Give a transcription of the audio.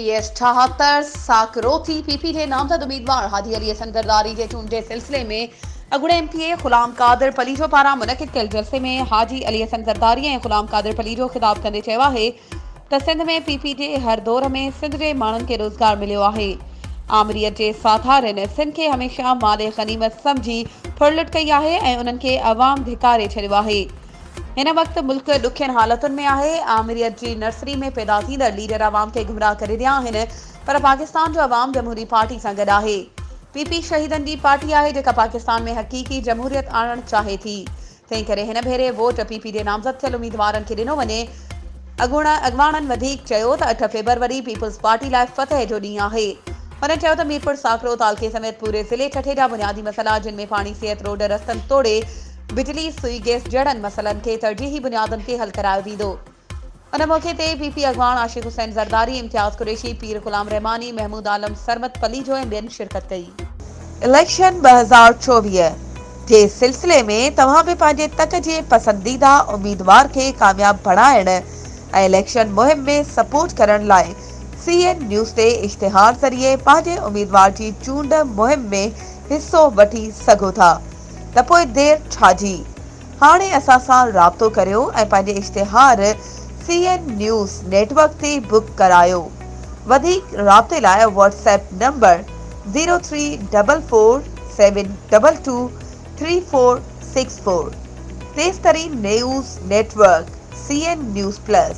MPS 78 साकरोथी PP के नामजद उम्मीदवार हाजी अली हसन जरदारी के चूंड के सिलसिले में अगुड़े MPA गुलाम कादिर पलीजो पारा मुनक़िद कयल जलसे में हाजी अली हसन जरदारी ऐं गुलाम कादिर पलीजो खिताब कंदे चयो आहे त सिंध में पीपी जे हर दौर में सिंध जे माण्हुनि खे रोज़गार मिलियो आहे। आमरीअत जे साधारनि सिंध खे हमेशह माले गनीमत समझी फुरलुट कई आहे ऐं उन्हनि खे अवाम धिकारे छॾियो आहे। हिन वक्त मुल्क ॾुखियनि हालतुनि में आहे। आमरीअत जी नर्सरी में पैदा थींदड़ लीडर अवाम खे गुमराह करे रहिया आहिनि, पर पाकिस्तान जो अवाम जमहूरी पार्टी सां गॾु आहे। पीपी शहीदनि जी पार्टी आहे जेका पाकिस्तान में हक़ीक़ी जमहूरियत आणणु चाहे थी। तंहिं करे हिन भेरे वोट पीपी जे नामज़द थियल उम्मीदवारनि खे ॾिनो वञे। अॻवाणनि वधीक चयो त 8 फरवरी पीपल्स पार्टी लाइ फतह जो ॾींहुं आहे। हुननि चयो त मीरपुर साकरो तालके समेत पूरे ज़िले ठठे जा बुनियादी मसइला जिन में पाणी, सिहत, रोड, रस्तनि तोड़े बिजली, सुई, गैस जहिड़नि मसइलनि खे तरजीही बुनियादनि ते हल करायो वेंदो। उन मौक़े ते पीपी अॻवान आशिक़ हुसैन ज़रदारी, इम्तियाज़ कुरैशी, पीर गुलाम रहमानी, महमूद आलम, सरमत पलीजो ऐं ॿियनि शिरकत कई। इलेक्शन 2024 जे सिलसिले में तव्हां बि पंहिंजे तक जे पसंदीदा उम्मीदवार खे कामयाब बणाइण ऐं इलेक्शन मुहिम में सपोर्ट करण लाइ CN न्यूज़ ते इश्तिहार ज़रिए पंहिंजे उम्मीदवार जी चूंड मुहिम में हिस्सो वठी सघो था। त पोइ देर छाजी, हाणे असां सां राब्तो करियो ऐं पंहिंजे इश्तिहार CN न्यूज़ नेटवर्क ते बुक करायो। वधीक राब्ते लाइ WhatsApp नंबर 03447223464। तेज़ तरीन news network CN news plus.